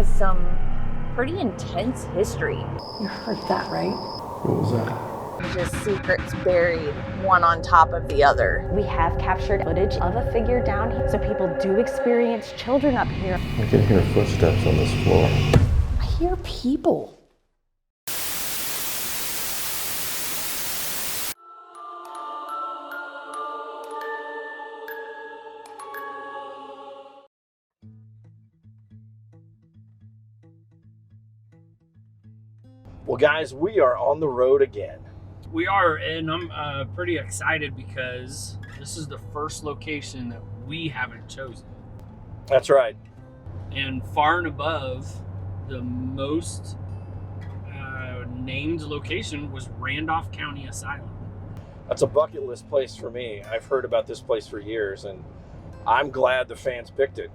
has some pretty intense history. You heard that, right? What was that? Just secrets buried one on top of the other. We have captured footage of a figure down here, so people do experience children up here. I can hear footsteps on this floor. I hear people. Well, guys, we are on the road again. We are, and I'm pretty excited because this is the first location that we haven't chosen. That's right. And far and above, the most named location was Randolph County Asylum. That's a bucket list place for me. I've heard about this place for years, and I'm glad the fans picked it.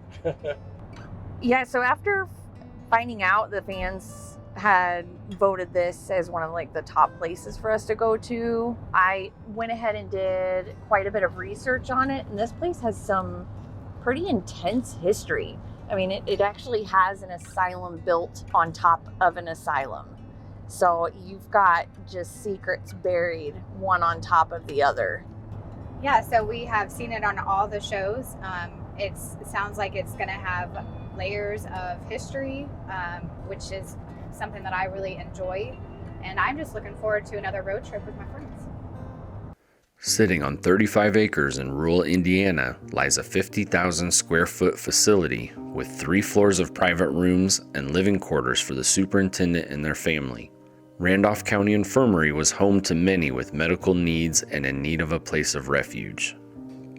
Yeah, so after finding out the fans had voted this as one of like the top places for us to go to, I went ahead and did quite a bit of research on it, and this place has some pretty intense history. I mean, it actually has an asylum built on top of an asylum. So you've got just secrets buried one on top of the other. Yeah, so we have seen it on all the shows. It sounds like it's going to have layers of history, which is something that I really enjoy. And I'm just looking forward to another road trip with my friends. Sitting on 35 acres in rural Indiana lies a 50,000 square foot facility with 3 floors of private rooms and living quarters for the superintendent and their family. Randolph County Infirmary was home to many with medical needs and in need of a place of refuge.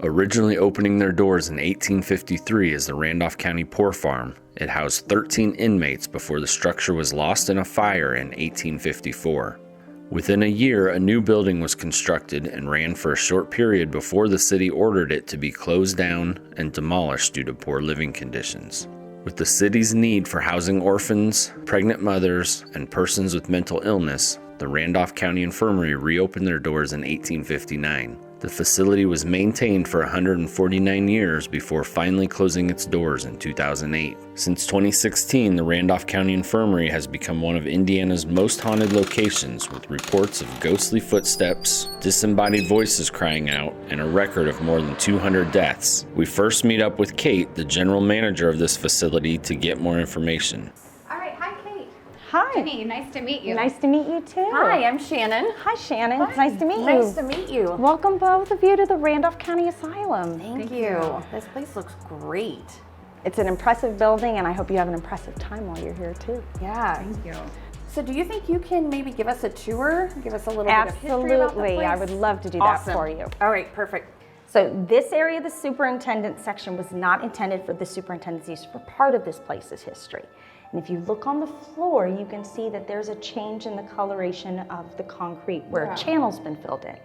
Originally opening their doors in 1853 as the Randolph County Poor Farm, it housed 13 inmates before the structure was lost in a fire in 1854. Within a year, a new building was constructed and ran for a short period before the city ordered it to be closed down and demolished due to poor living conditions. With the city's need for housing orphans, pregnant mothers, and persons with mental illness, the Randolph County Infirmary reopened their doors in 1859. The facility was maintained for 149 years before finally closing its doors in 2008. Since 2016, the Randolph County Infirmary has become one of Indiana's most haunted locations, with reports of ghostly footsteps, disembodied voices crying out, and a record of more than 200 deaths. We first meet up with Kate, the general manager of this facility, to get more information. All right, hi Kate. Hi. Jenny, nice to meet you. Nice to meet you too. Hi, I'm Shannon. Hi, Shannon. Hi. It's nice to meet you. Nice to meet you. Welcome both of you to the Randolph County Asylum. Thank you. This place looks great. It's an impressive building, and I hope you have an impressive time while you're here too. Yeah. Thank you. So do you think you can maybe give us a tour? Give us a little bit of history about the Absolutely. place? I would love to do Awesome. that for you. All right, perfect. So this area of the superintendent section was not intended for the superintendent's use for part of this place's history. And if you look on the floor, you can see that there's a change in the coloration of the concrete where a channel's been filled in.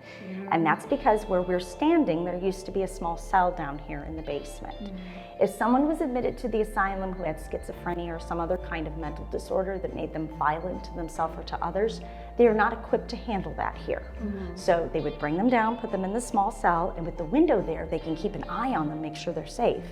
And that's because where we're standing, there used to be a small cell down here in the basement. If someone was admitted to the asylum who had schizophrenia or some other kind of mental disorder that made them violent to themselves or to others, they are not equipped to handle that here. So they would bring them down, put them in the small cell, and with the window there, they can keep an eye on them, make sure they're safe.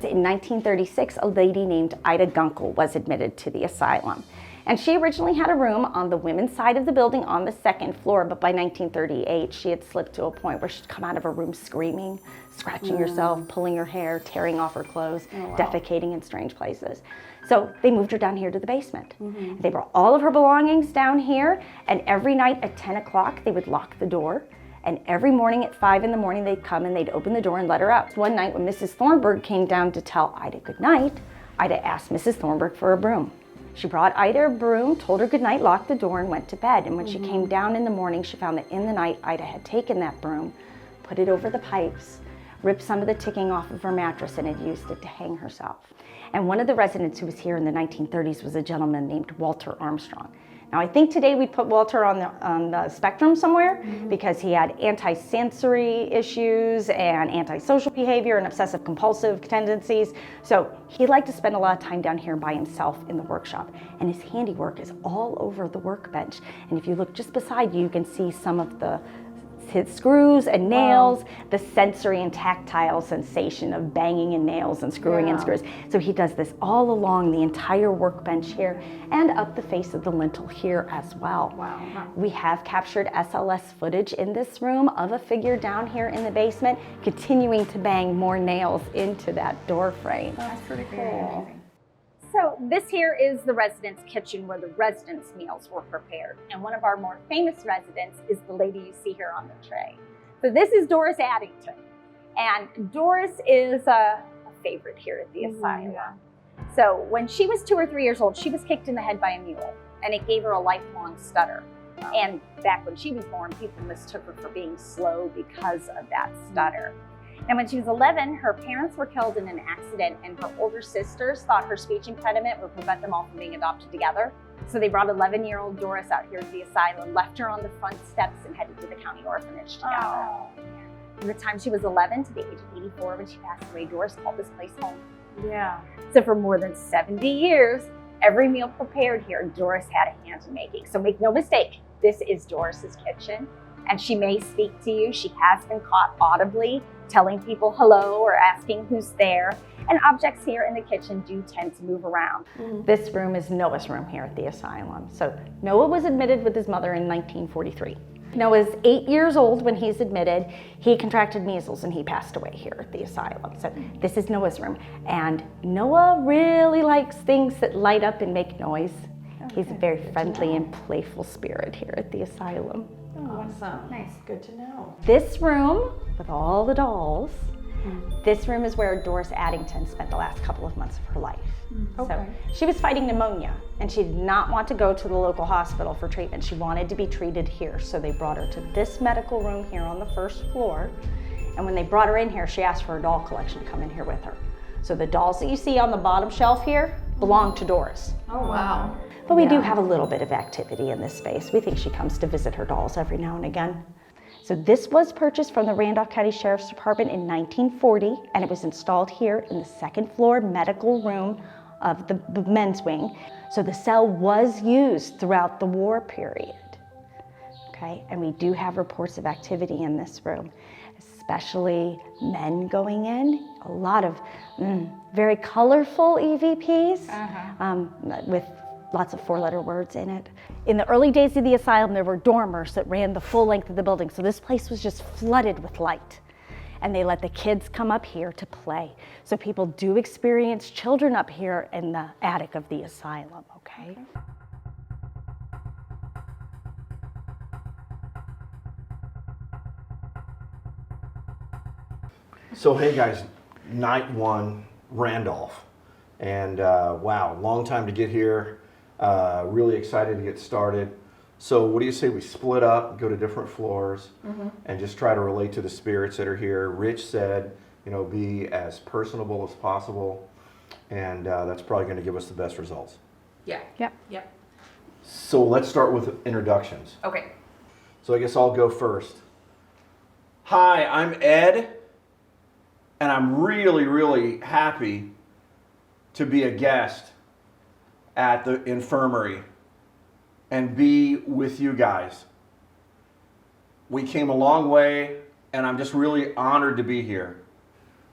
In 1936, a lady named Ida Gunkel was admitted to the asylum. And she originally had a room on the women's side of the building on the second floor, but by 1938, she had slipped to a point where she'd come out of her room screaming, scratching herself, pulling her hair, tearing off her clothes, defecating in strange places. So they moved her down here to the basement. They brought all of her belongings down here, and every night at 10 o'clock, they would lock the door. And every morning at 5 in the morning, they'd come and they'd open the door and let her out. One night when Mrs. Thornburg came down to tell Ida goodnight, Ida asked Mrs. Thornburg for a broom. She brought Ida a broom, told her goodnight, locked the door, and went to bed. And when she came down in the morning, she found that in the night, Ida had taken that broom, put it over the pipes, ripped some of the ticking off of her mattress, and had used it to hang herself. And one of the residents who was here in the 1930s was a gentleman named Walter Armstrong. Now, I think today we'd put Walter on the spectrum somewhere because he had anti-sensory issues and antisocial behavior and obsessive compulsive tendencies. So he liked to spend a lot of time down here by himself in the workshop. And his handiwork is all over the workbench. And if you look just beside you, you can see some of the hit screws and nails, the sensory and tactile sensation of banging in nails and screwing in screws. So he does this all along the entire workbench here and up the face of the lintel here as well. Wow. We have captured SLS footage in this room of a figure down here in the basement continuing to bang more nails into that door frame. That's pretty cool. So this here is the residence kitchen where the residence meals were prepared. And one of our more famous residents is the lady you see here on the tray. So this is Doris Addington. And Doris is a favorite here at the asylum. So when she was 2 or 3 years old, she was kicked in the head by a mule and it gave her a lifelong stutter. And back when she was born, people mistook her for being slow because of that stutter. And when she was 11, her parents were killed in an accident and her older sisters thought her speech impediment would prevent them all from being adopted together. So they brought 11-year-old Doris out here to the asylum, left her on the front steps and headed to the county orphanage together. From the time she was 11 to the age of 84 when she passed away, Doris called this place home. Yeah. So for more than 70 years, every meal prepared here, Doris had a hand in making. So make no mistake, this is Doris's kitchen. And she may speak to you. She has been caught audibly telling people hello or asking who's there. And objects here in the kitchen do tend to move around. This room is Noah's room here at the asylum. So Noah was admitted with his mother in 1943. Noah's 8 years old when he's admitted. He contracted measles and he passed away here at the asylum. So this is Noah's room. And Noah really likes things that light up and make noise. He's a very friendly and playful spirit here at the asylum. Awesome. Nice. Good to know. This room, with all the dolls, this room is where Doris Addington spent the last couple of months of her life. So she was fighting pneumonia and she did not want to go to the local hospital for treatment. She wanted to be treated here. So they brought her to this medical room here on the first floor. And when they brought her in here, she asked for her doll collection to come in here with her. So the dolls that you see on the bottom shelf here belong to Doris. Oh, wow. But we do have a little bit of activity in this space. We think she comes to visit her dolls every now and again. So this was purchased from the Randolph County Sheriff's Department in 1940, and it was installed here in the second floor medical room of the men's wing. So the cell was used throughout the war period. Okay, and we do have reports of activity in this room, especially men going in. A lot of very colorful EVPs with lots of 4-letter words in it. In the early days of the asylum, there were dormers that ran the full length of the building, so this place was just flooded with light. And they let the kids come up here to play. So people do experience children up here in the attic of the asylum, okay? So hey guys, night one, Randolph. And wow, long time to get here. Really excited to get started. So what do you say we split up, go to different floors, and just try to relate to the spirits that are here? Rich said, you know, be as personable as possible, and that's probably going to give us the best results. Yeah. Yep. So let's start with introductions. Okay. So I guess I'll go first. Hi, I'm Ed, and I'm really, really happy to be a guest at the infirmary and be with you guys. We came a long way, and I'm just really honored to be here.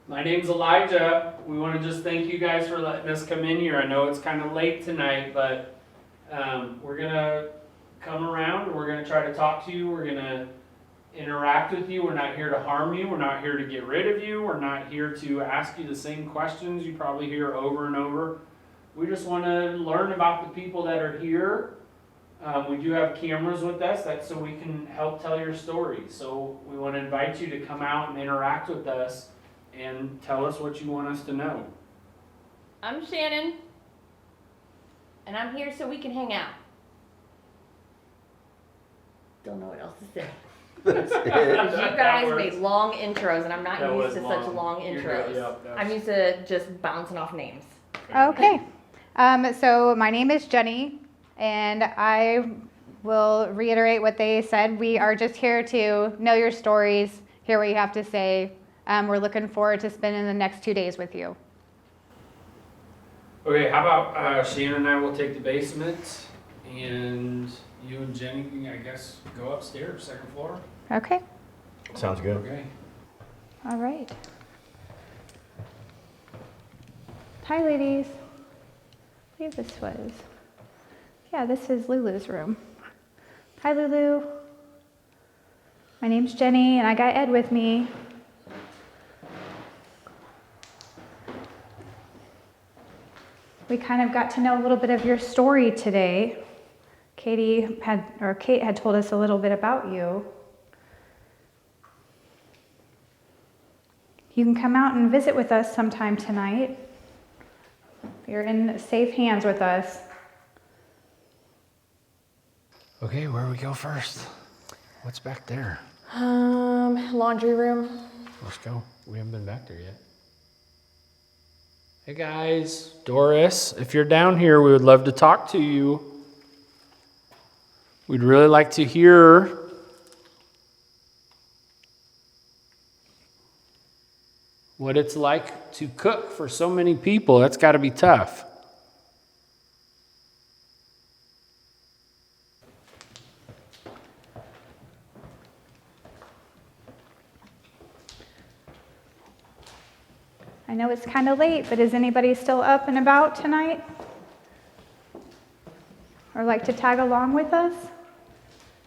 My name's Elijah. We want to just thank you guys for letting us come in here. I know it's kind of late tonight, but we're going to come around. We're going to try to talk to you. We're going to interact with you. We're not here to harm you. We're not here to get rid of you. We're not here to ask you the same questions you probably hear over and over. We just want to learn about the people that are here. We do have cameras with us, that's so we can help tell your story. So we want to invite you to come out and interact with us and tell us what you want us to know. I'm Shannon, and I'm here so we can hang out. Don't know what else to say. That's it. You guys made long intros, and I'm not That used was to such long. long You're intros. good, yep, that's- I'm used to just bouncing off names. Okay. So my name is Jenny, and I will reiterate what they said. We are just here to know your stories, hear what you have to say. We're looking forward to spending the next 2 days with you. Okay, how about Shannon and I will take the basement, and you and Jenny can, I guess, go upstairs, second floor. Okay. Sounds good. Okay. All right. Hi, ladies. I believe this was. Yeah, this is Lulu's room. Hi, Lulu. My name's Jenny, and I got Ed with me. We kind of got to know a little bit of your story today. Kate had told us a little bit about you. You can come out and visit with us sometime tonight. You're in safe hands with us. Okay, where do we go first? What's back there? Laundry room. Let's go. We haven't been back there yet. Hey guys, Doris, if you're down here, we would love to talk to you. We'd really like to hear what it's like to cook for so many people. That's got to be tough. I know it's kind of late, but is anybody still up and about tonight? Or like to tag along with us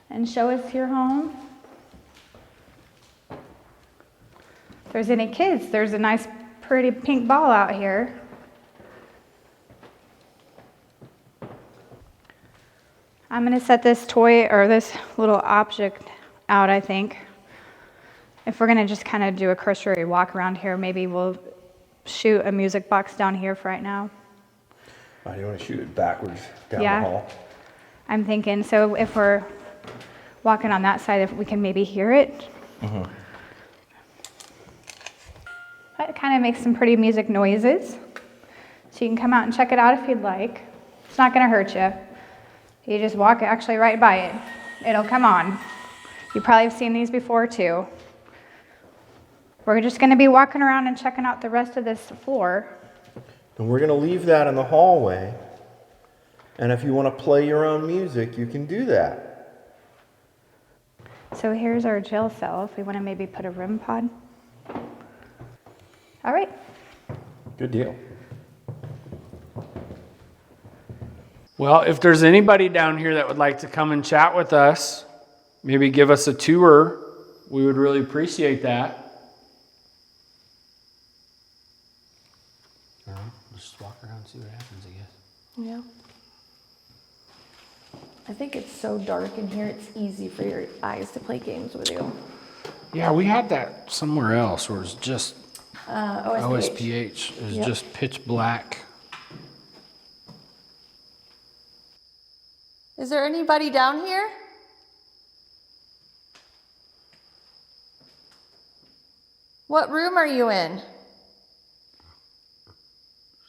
and show us your home? If there's any kids, there's a nice, pretty pink ball out here. I'm going to set this toy or this little object out, I think. If we're going to just kind of do a cursory walk around here, maybe we'll shoot a music box down here for right now. Oh, you want to shoot it backwards down Yeah. the hall? I'm thinking, so if we're walking on that side, if we can maybe hear it. Mm-hmm. It kind of makes some pretty music noises. So you can come out and check it out if you'd like. It's not going to hurt you. You just walk actually right by it. It'll come on. You probably have seen these before too. We're just going to be walking around and checking out the rest of this floor. And we're going to leave that in the hallway. And if you want to play your own music, you can do that. So here's our jail cell if we want to maybe put a REM pod. All right. Good deal. Well, if there's anybody down here that would like to come and chat with us, maybe give us a tour, we would really appreciate that. Just walk around and see what happens, I guess. Yeah. I think it's so dark in here, it's easy for your eyes to play games with you. Yeah, we had that somewhere else where it's just OSPH. OSPH. It was Yep. just pitch black. Is there anybody down here? What room are you in?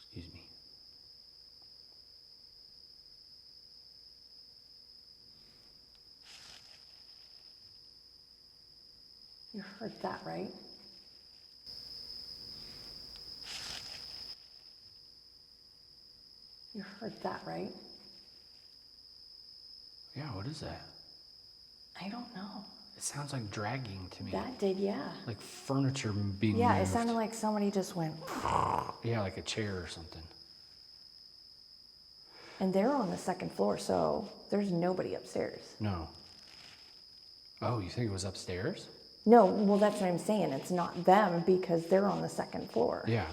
Excuse me. You heard that, right? You heard that, right? Yeah, what is that? I don't know. It sounds like dragging to me. That did, yeah. Like furniture being Yeah, it moved. sounded like somebody just went. Yeah, like a chair or something. And they're on the second floor, so there's nobody upstairs. No. Oh, you think it was upstairs? No, well, that's what I'm saying. It's not them because they're on the second floor. Yeah.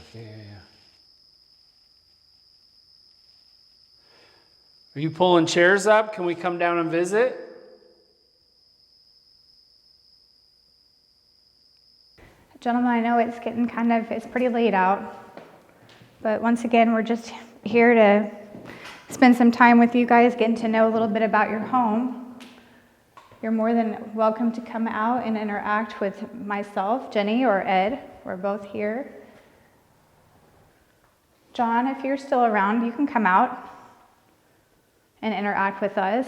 Are you pulling chairs up? Can we come down and visit? Gentlemen, I know it's getting it's pretty late out, but once again, we're just here to spend some time with you guys, getting to know a little bit about your home. You're more than welcome to come out and interact with myself, Jenny, or Ed. We're both here. John, if you're still around, you can come out and interact with us.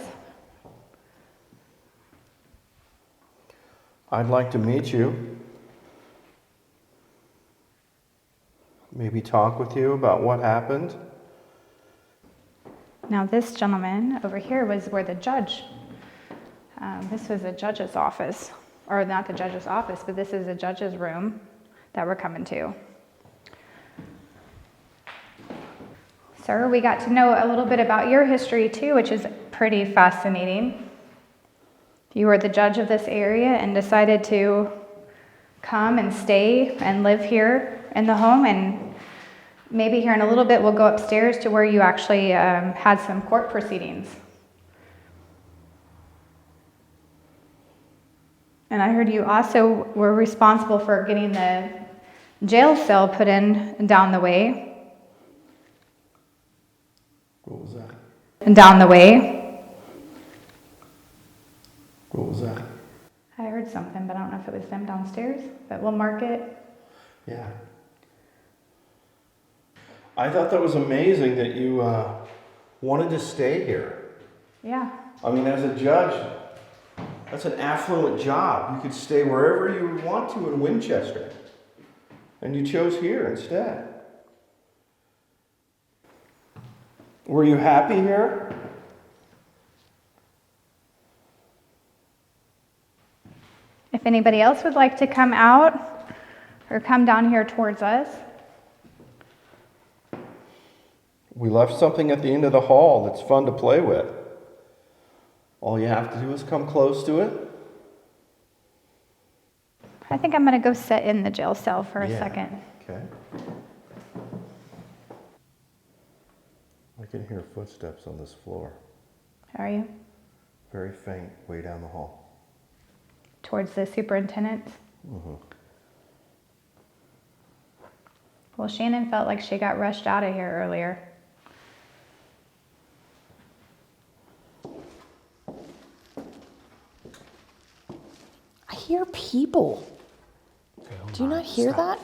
I'd like to meet you. Maybe talk with you about what happened. Now this gentleman over here was where the judge, this was the judge's office. or not the judge's office, but this is the judge's room that we're coming to. Sir, we got to know a little bit about your history too, which is pretty fascinating. You were the judge of this area and decided to come and stay and live here in the home, and maybe here in a little bit we'll go upstairs to where you actually had some court proceedings. And I heard you also were responsible for getting the jail cell put in down the way. What was that? And down the way. What was that? I heard something, but I don't know if it was them downstairs, but we'll mark it. Yeah. I thought that was amazing that you wanted to stay here. Yeah. I mean, as a judge, that's an affluent job. You could stay wherever you would want to in Winchester. And you chose here instead. Were you happy here? If anybody else would like to come out or come down here towards us. We left something at the end of the hall that's fun to play with. All you have to do is come close to it. I think I'm going to go sit in the jail cell for a second. Okay. I can hear footsteps on this floor. Are you? Very faint, way down the hall. Towards the superintendent? Mm-hmm. Well, Shannon felt like she got rushed out of here earlier. I hear people. Do you not hear that?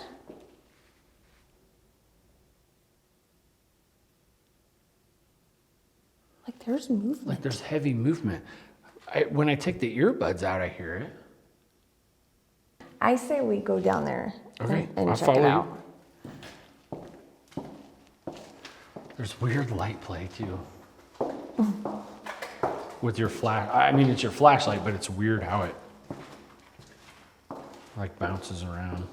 Like there's movement. Like there's heavy movement. When I take the earbuds out, I hear it. I say we go down there Okay, and I'll check it follow out. There's weird light play too. With your flash, I mean it's your flashlight, but it's weird how it like bounces around.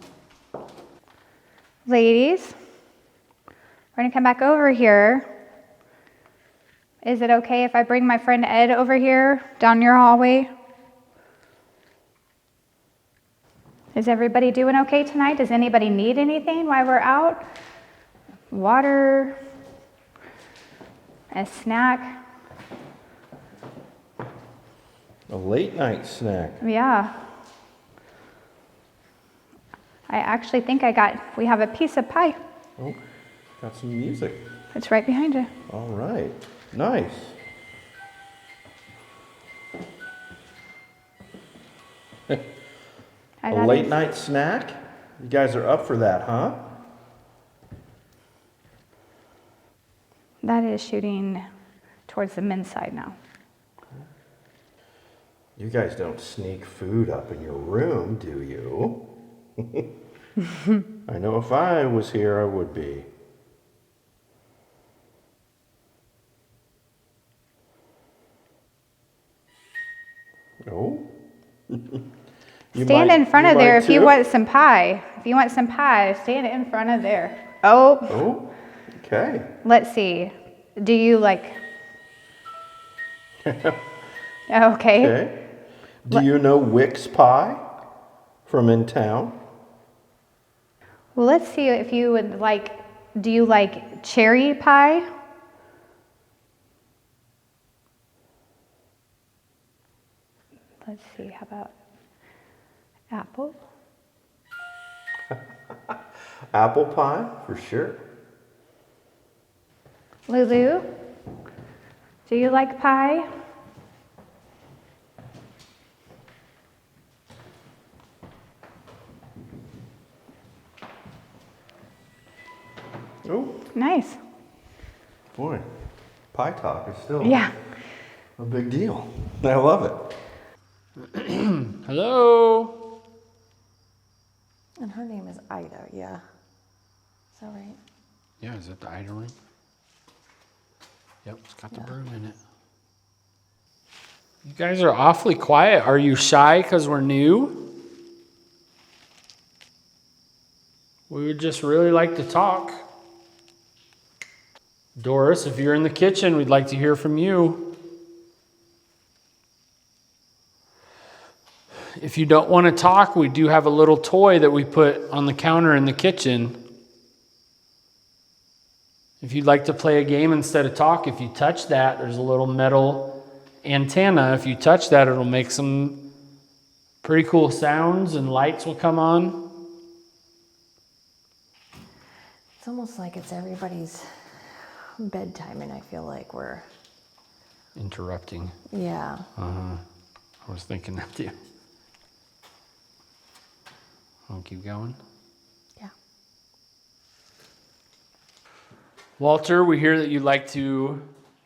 Ladies, we're going to come back over here. Is it okay if I bring my friend Ed over here down your hallway? Is everybody doing okay tonight? Does anybody need anything while we're out? Water? A snack? A late night snack. Yeah. I actually think we have a piece of pie. Oh, got some music. It's right behind you. All right. Nice. A late night snack? You guys are up for that, huh? That is shooting towards the men's side now. You guys don't sneak food up in your room, do you? I know if I was here, I would be. Oh? Stand in front of there if you want some pie. If you want some pie, stand in front of there. Oh. Oh, okay. Let's see. Do you like... Okay. Okay. Do you know Wick's pie from in town? Well, let's see if you would like... Do you like cherry pie? Let's see, how about apple? Apple pie, for sure. Lulu, do you like pie? Oh, Nice. boy. Pie talk is still Yeah. a big deal. I love it. Hello? And her name is Ida, yeah. Is that right? Yeah, is that the Ida ring? Yep, it's got the broom in it. You guys are awfully quiet. Are you shy because we're new? We would just really like to talk. Doris, if you're in the kitchen, we'd like to hear from you. If you don't want to talk, we do have a little toy that we put on the counter in the kitchen. If you'd like to play a game instead of talk, if you touch that, there's a little metal antenna. If you touch that, it'll make some pretty cool sounds and lights will come on. It's almost like it's everybody's bedtime, and I feel like we're Interrupting. yeah. I was thinking that too. I'll keep going. Yeah. Walter, we hear that you like to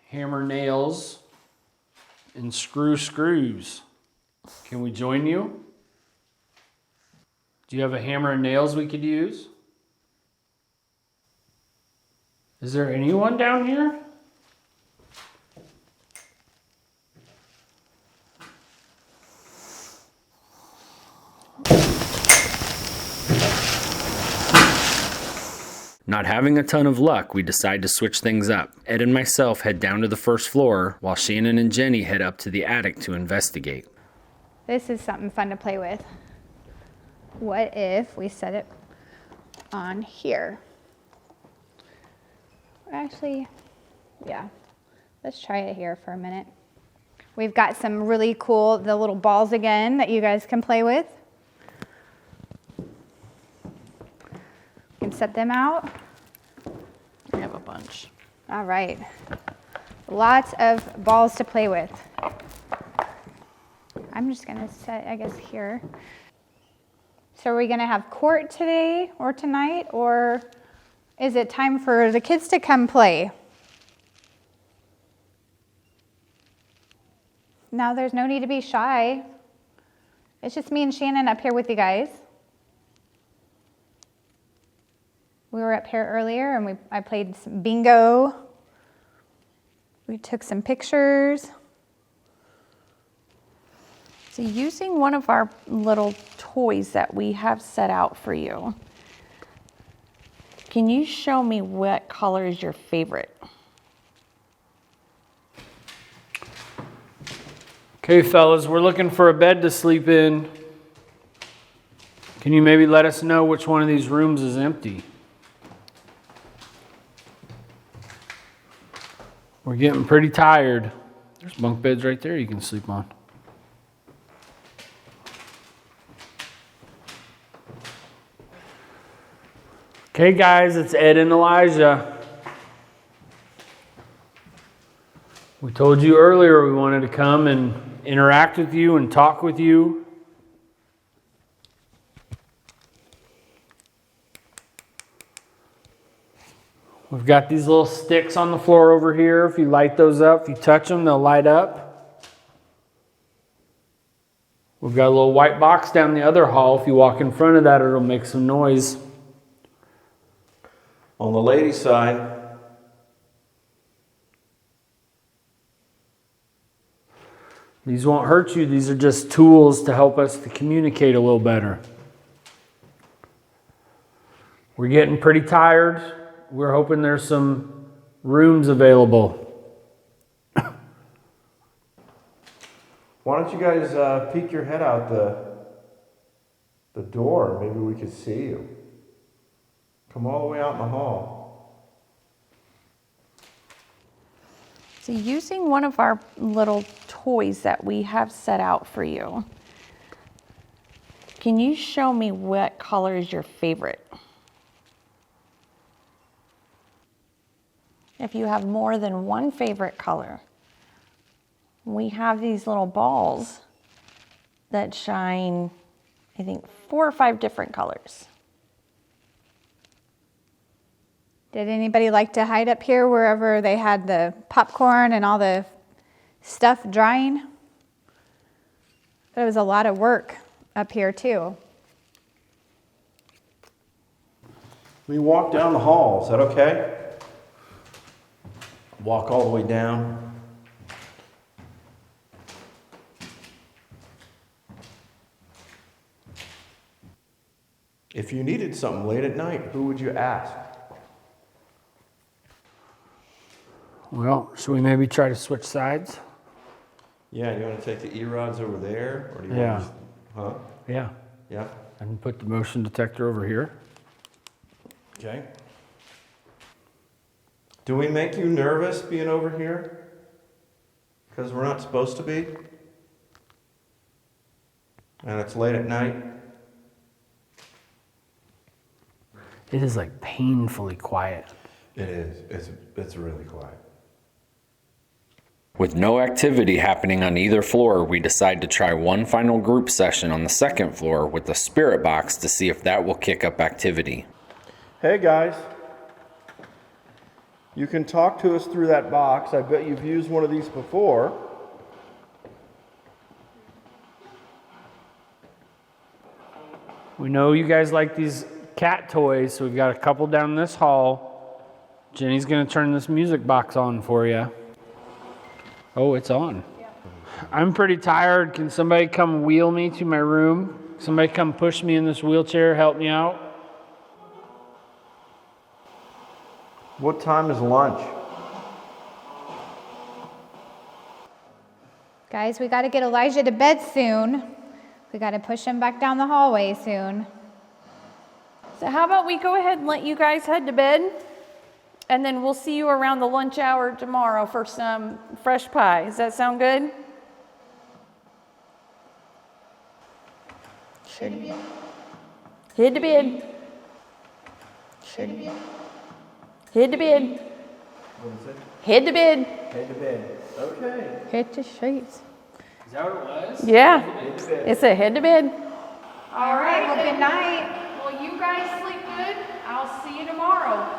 hammer nails and screw screws. Can we join you? Do you have a hammer and nails we could use? Is there anyone down here? Not having a ton of luck, we decide to switch things up. Ed and myself head down to the first floor, while Shannon and Jenny head up to the attic to investigate. This is something fun to play with. What if we set it on here? Actually, yeah, let's try it here for a minute. We've got some really cool, the little balls again that you guys can play with. You can set them out. I have a bunch. All right. Lots of balls to play with. I'm just gonna set, I guess, here. So are we gonna have court today or tonight, or is it time for the kids to come play? No, there's no need to be shy. It's just me and Shannon up here with you guys. We were up here earlier and I played some bingo. We took some pictures. So using one of our little toys that we have set out for you, can you show me what color is your favorite? Okay, fellas, we're looking for a bed to sleep in. Can you maybe let us know which one of these rooms is empty? We're getting pretty tired. There's bunk beds right there you can sleep on. Okay, guys, it's Ed and Elijah. We told you earlier we wanted to come and interact with you and talk with you. We've got these little sticks on the floor over here. If you light those up, if you touch them, they'll light up. We've got a little white box down the other hall. If you walk in front of that, it'll make some noise. On the ladies' side, These won't hurt you. These are just tools to help us to communicate a little better. We're getting pretty tired. We're hoping there's some rooms available. why don't you guys peek your head out the door? Maybe we could see you. Come all the way out in the hall. So using one of our little toys that we have set out for you, can you show me what color is your favorite? If you have more than one favorite color, we have these little balls that shine, I think, 4 or 5 different colors. Did anybody like to hide up here wherever they had the popcorn and all the stuff drying? But it was a lot of work up here too. We walk down the hall. Is that okay? Walk all the way down. If you needed something late at night, who would you ask? Well, should we maybe try to switch sides? Yeah, you want to take the E-rods over there? Or do you Yeah. want to huh? Yeah. Yeah. And put the motion detector over here. Okay. Do we make you nervous being over here? Because we're not supposed to be? And it's late at night? It is like painfully quiet. It is. It's really quiet. With no activity happening on either floor, we decide to try one final group session on the second floor with the spirit box to see if that will kick up activity. Hey guys. You can talk to us through that box. I bet you've used one of these before. We know you guys like these cat toys, so we've got a couple down this hall. Jenny's gonna turn this music box on for you. Oh, it's on. Yeah. I'm pretty tired. Can somebody come wheel me to my room? Somebody come push me in this wheelchair, help me out? What time is lunch? Guys, we got to get Elijah to bed soon. We got to push him back down the hallway soon. So how about we go ahead and let you guys head to bed? And then we'll see you around the lunch hour tomorrow for some fresh pie. Does that sound good? Head to bed. Head to bed. What is it? Head to bed. Head to bed. Okay. Head to sheets. Is that what it was? Yeah. It's a head to bed. All right, well, good night. Well, you guys sleep good. I'll see you tomorrow.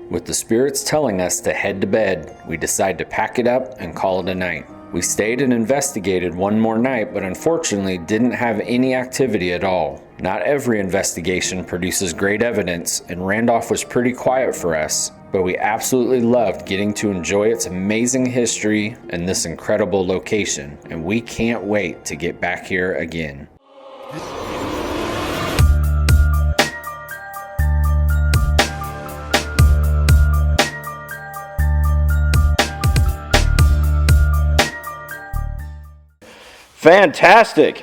With the spirits telling us to head to bed, we decide to pack it up and call it a night. We stayed and investigated one more night, but unfortunately didn't have any activity at all. Not every investigation produces great evidence, and Randolph was pretty quiet for us, but we absolutely loved getting to enjoy its amazing history and this incredible location, and we can't wait to get back here again. Fantastic.